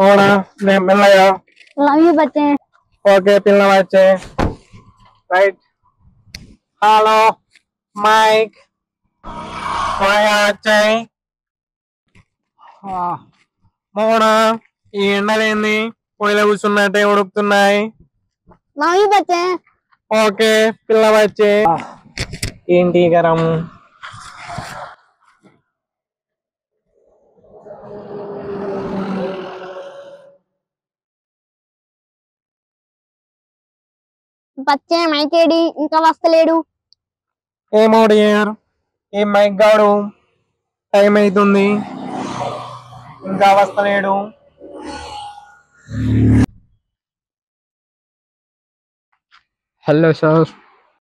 అవునా నేను మెల్లగా లవ్ యూ బచ్చే. ఓకే పిల్ల వచ్చే రైట్ హలో మైక్ వచ్చాయి మోనా ఈ ఎండలేంది పొయ్యిలో కూర్చున్నట్టే ఉడుకుతున్నాయి. లవ్ యూ బచ్చే. ఓకే పిల్ల వచ్చే ఏంటి గరం బచ్చే మైకేడి ఇంకా వస్తలేడు. ఏమో డియర్ ఈ మైక్ గాడు టైం అవుతుంది ఇంకా వస్తలేడు. హలో సార్,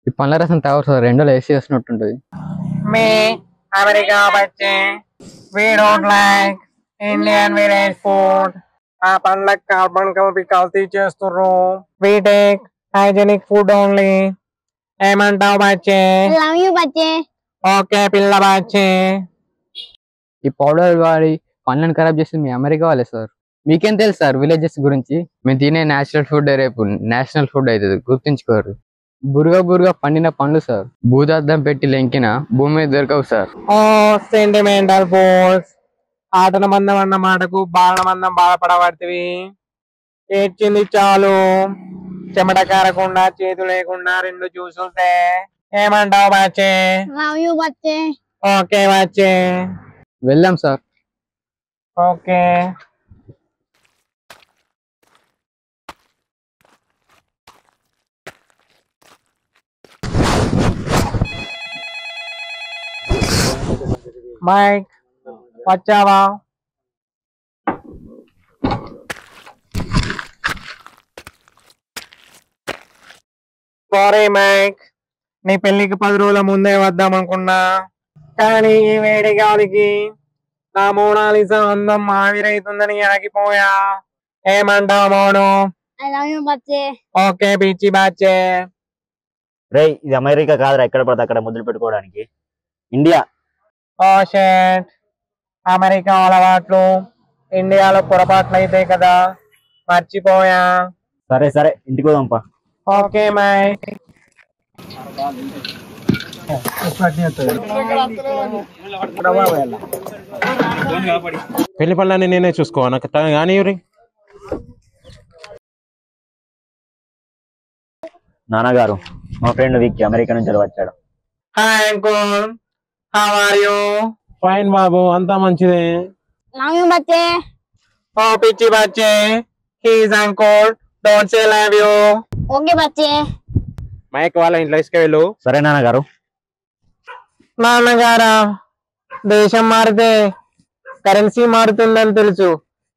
ఈ పండ్ల రసం తాగరు సార్, రెండోలో ఏసీ వేసినట్టుంటుంది. మే అమెరికా వచ్చే we don't like Indian village food. ఆ పండ్లకు కార్బన్ కలిపి కల్తీ చేస్తుర్రు. we take hygienic food only. ఏమంటావు బచ్చే? లవ్ యూ బచ్చే. ఓకే పిల్ల బచ్చే. ఈ పౌడర్ వాడి పండ్లను ఖరాబ్ చేసి మీ అమెరికా వాళ్ళే సార్. మీకేం తెలుసు సార్ విలేజెస్ గురించి? మేము తినే నేచురల్ ఫుడ్ రేపు నేషనల్ ఫుడ్ అవుతుంది, గుర్తుంచుకోరు. బురుగా పండిన పండ్లు సార్, భూతార్థం పెట్టి లెంకిన భూమి మీద దొరకవు సార్. ఓ సెంటిమెంటల్ ఫోర్స్ ఆటల మందం అన్న మాటకు బాలన మందం బాధపడబడుతుంది. ఏడ్చింది చాలు చెమట కారకుండా చేతు లేకుండా రెండు చూసుంటే. ఏమంటావు బచ్చే? లవ్ యూ బచ్చే. ఓకే బచ్చే. వెళ్దాం సార్. ఓకే మైక్ వచ్చావా? సారీ మైక్, నీ పెళ్లికి 10 రోజుల ముందే వద్దాం అనుకున్నా, కానీ ఈ వేడి గాలికి నా మోనాలిసా అందం ఆవిరైతుందని ఆగిపోయా. ఏమంటావు మోను? ఐ లవ్ యూ బచ్చే. ఓకే పిచ్చి బాచ్చే. రే ఇది అమెరికా కాదురా, ఎక్కడ పడితే అక్కడ ముద్దులు పెట్టుకోవడానికి. ఇండియా. ఓ షేట్, అమెరికా అలవాట్లు ఇండియాలో పొరపాట్లు అయితే కదా, మర్చిపోయా. సరే సరే ఇంటికి పోదాంపా. ఓకే మై. పెళ్లి పళ్ళని నేనే చూసుకో నాకు కానీ నాన్నగారు, మా ఫ్రెండ్ విక్కీ అమెరికా నుంచి వచ్చాడు. Hi uncle, how are you? Fine బాబు, అంతా మంచిదే. లవ్ యూ బచ్చే. ఓ పిచ్చి బచ్చే, he is uncle, don't say love you. Okay బచ్చే. మైక్ వాళ్ళ ఇంట్లో ఇసుకెళ్ళు. సరే నాన్నగారు. నాన్నగారా, దేశం మారితే కరెన్సీ మారుతుందని తెలుసు,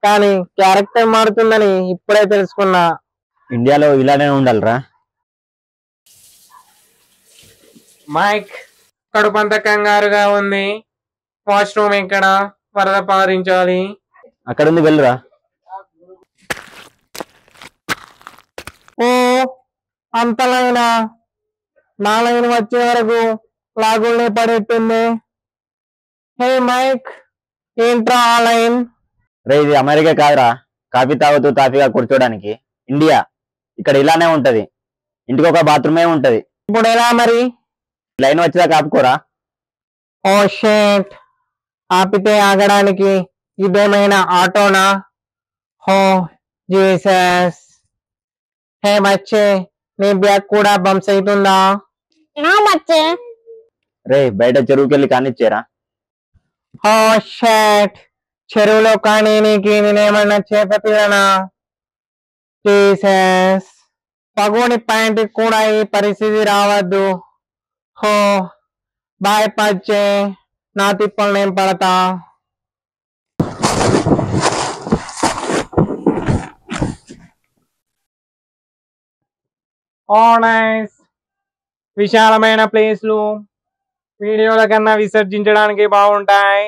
కానీ క్యారెక్టర్ మారుతుందని ఇప్పుడే తెలుసుకున్నా. ఇండియాలో ఇలానే ఉండాలిరా. మైక్, కడుపంత కంగారుగా ఉంది, వాష్రూమ్ ఎక్కడ? వరద పారించాలి. అక్కడ ఉంది, వెళ్ళురా. ఓ అంత లైనా? నా లైన్ వచ్చే వరకు లాగుల్నే పడేట్టుంది. హే మైక్, ఏంట్రా ఆ లైన్? రే ఇది అమెరికా కాదురా, కాఫీ తాగుతూ తాఫీగా కూర్చోడానికి. ఇండియా ఇక్కడ ఇలానే ఉంటది, ఇంటికి ఒక బాత్రూమే ఉంటది. ఇప్పుడు ఎలా మరి? లైన్ వచ్చేదాకా ఆపుకోరా. ఓ షేట్, ఆపితే ఆగడానికి ఇదేమైనా ఆటోనా? హో జీసస్. హే బచ్చే, నీ బ్యాగ్ కూడా బంప్స్ అవుతుందా? నా బచ్చే. రే బయట చెరువుకి వెళ్ళి కానిచ్చేరా. ఓ షేట్, చెరువులో కానీ నీకు నేనేమన్నా చేప పిల్లనా? జీసస్, పగోని ప్యాంట్ కూడా ఈ పరిస్థితి రావద్దు. హో బాయ్ పచ్చే, నా తిప్పలు నేను పడతా. ఓ నైస్, విశాలమైన ప్లేస్లు వీడియోల కన్నా విసర్జించడానికి బాగుంటాయి.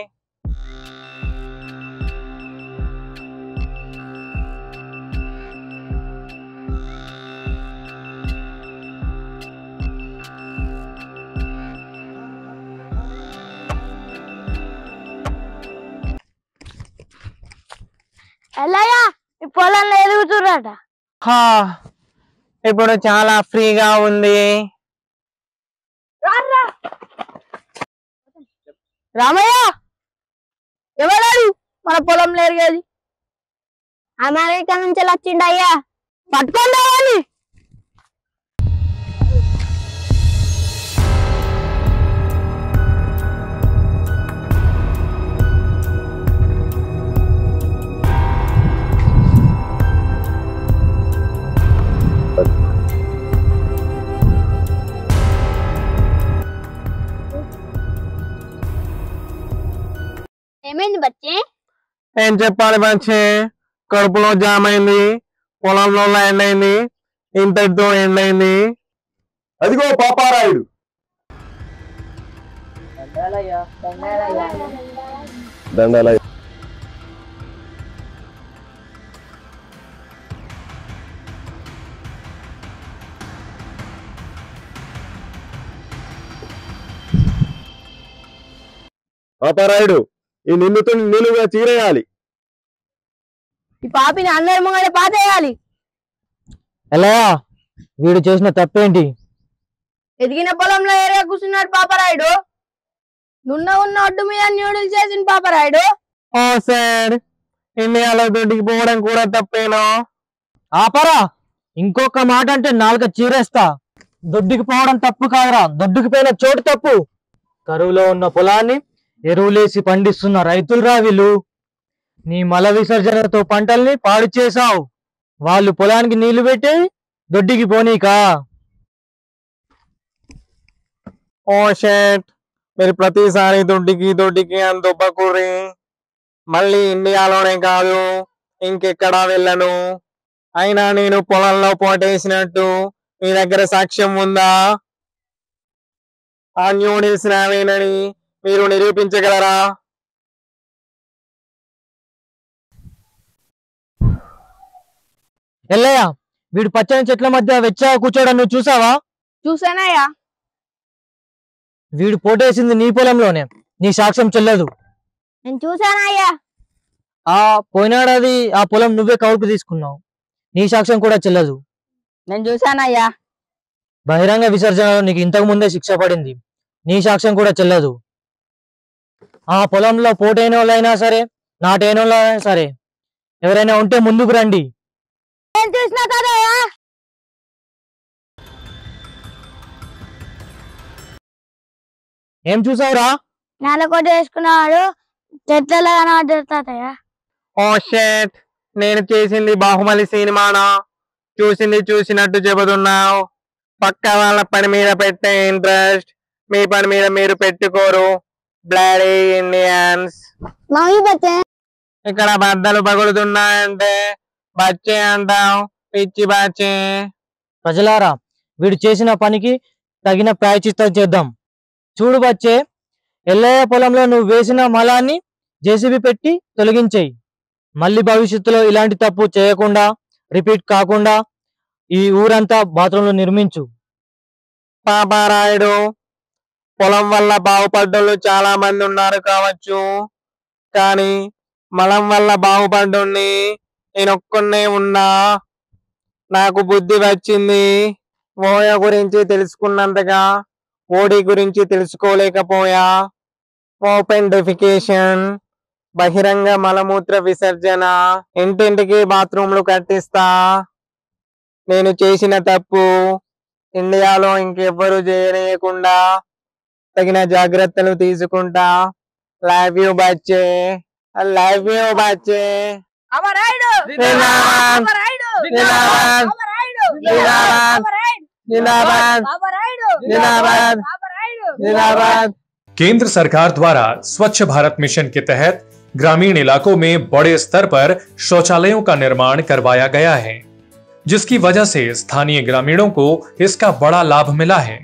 ఎల్లయ్యా ఈ పొలంలో ఎదుగుతుర్రట. హా, ఇప్పుడు చాలా ఫ్రీగా ఉంది. రామయ్య ఎవడాడు మన పొలంలో ఎరిగేది? అమెరికా నుంచి వచ్చిండయ్యా, పట్టుకోండి. ఏమైంది బచ్చే? ఏం చెప్పాలి బచ్చే, కడుపులో జామ్ అయింది, పొలంలో ల్యాండ్ అయింది, ఇంతటితో ఎండ్ అయింది. అదిగో పాపారాయుడు. దండాల పాపారాయుడు, ఈ నిన్నుతో నిలువుగా చీరేయాలి. ఈ పాపిని అందరి ముంగడే పాతేయాలి. ఎలా వీడు చేసిన తప్పేంటి? ఎదిగిన పొలంలో ఏరియా కూర్చున్నాడు పాపరాయుడు. నున్న ఉన్న ఒడ్డు మీద న్యూడిల్స్ చేసిన పాపరాయుడు. ఓ సార్, ఇండియాలో దొడ్డికి పోవడం కూడా తప్పేనా? ఆపరా, ఇంకొక మాట అంటే నాలుక చీరేస్తా. దొడ్డికి పోవడం తప్పు కాదురా, దొడ్డుకి పోయిన చోటు తప్పు. కరువులో ఉన్న పొలాన్ని ఎరువులేసి పండిస్తున్న రైతులురా వీళ్ళు. నీ మల విసర్జనతో పంటల్ని పాడు చేశావు. వాళ్ళు పొలానికి నీళ్లు పెట్టి దొడ్డికి పోనీకా? ఓ షేట్, మీరు ప్రతిసారి దొడ్డికి అని దుబ్బకూరి. మళ్ళీ ఇండియాలోనే కాదు, ఇంకెక్కడా వెళ్ళను. అయినా నేను పొలంలో పోటేసినట్టు మీ దగ్గర సాక్ష్యం ఉందా? ఆ న్యూడిల్స్ నావేనని మీరు నిరూపించగలరా? ఎల్లయ్య, వీడు పచ్చని చెట్ల మధ్య వెచ్చగా కూర్చోడం నువ్వు చూసావా? చూసానయ్యా. వీడు పోటేసింది నీ పొలంలోనే, నీ సాక్ష్యం చెల్లదు. నేను చూసానయ్యా. ఆ పోయినాడది ఆ పొలం నువ్వే కౌలుకు తీసుకున్నావు, నీ సాక్ష్యం కూడా చెల్లదు. నేను చూసానయ్యా. బహిరంగ విసర్జనలో నీకు ఇంతకు ముందే శిక్ష పడింది, నీ సాక్ష్యం కూడా చెల్లదు. ఆ పొలంలో పోటైన వాళ్ళైనా సరే, నాటైన వాళ్ళైనా సరే, ఎవరైనా ఉంటే ముందుకు రండి. నేను చూసిన కదయ్యా. ఏం చూసావురా? నేలకోట వేసుకున్నాడు, చెట్లలో కనబడతాతయ్యా. ఓ షేట్, నేను చేసింది బాహుబలి సినిమానా? చూసింది చూసినట్టు చెబుతున్నావు. పక్క వాళ్ళ పని మీద పెట్టే ఇంట్రెస్ట్ మీ పని మీద మీరు పెట్టుకోరు. Bloody Indians. ఇక్కడ బద్దలు పగులుతున్నాయంటే బచ్చే అంటావు, పిచ్చి బచ్చే. ప్రజలారా, వీడు చేసిన పనికి తగిన ప్రాయశ్చిత్తం చేద్దాం. చూడు బచ్చే, ఎల్లయ్య పొలంలో నువ్వు వేసిన మలాన్ని జేసీబీ పెట్టి తొలగించేయి. మళ్ళీ భవిష్యత్తులో ఇలాంటి తప్పు చేయకుండా, రిపీట్ కాకుండా ఈ ఊరంతా బాత్రూంలు నిర్మించు. పాపారాయుడు, పొలం వల్ల బాగుపడ్డోళ్ళు చాలా మంది ఉన్నారు కావచ్చు, కానీ మలం వల్ల బాగుపడ్డోని నేనొక్కనే ఉన్నా. నాకు బుద్ధి వచ్చింది. ఓయ గురించి తెలుసుకున్నంతగా ఓడి గురించి తెలుసుకోలేకపోయా. ఓపెన్ డెఫికేషన్, బహిరంగ మలమూత్ర విసర్జన, ఇంటింటికి బాత్రూంలు కట్టిస్తా. నేను చేసిన తప్పు ఇండియాలో ఇంకెవ్వరు చేయలేకుండా తగిన జాగ్రత్తలు తీసుకుంటా. లవ్ యూ బచ్చే, లవ్ యూ బచ్చే. केंद्र सरकार द्वारा स्वच्छ भारत मिशन के तहत ग्रामीण इलाकों में बड़े स्तर पर शौचालयों का निर्माण करवाया गया है, जिसकी वजह से स्थानीय ग्रामीणों को इसका बड़ा लाभ मिला है।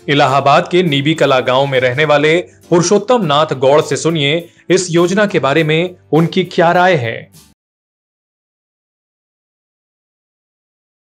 इलाहाबाद के नीबी कला गांव में रहने वाले पुरुषोत्तम नाथ गौड़ से सुनिए इस योजना के बारे में उनकी क्या राय है।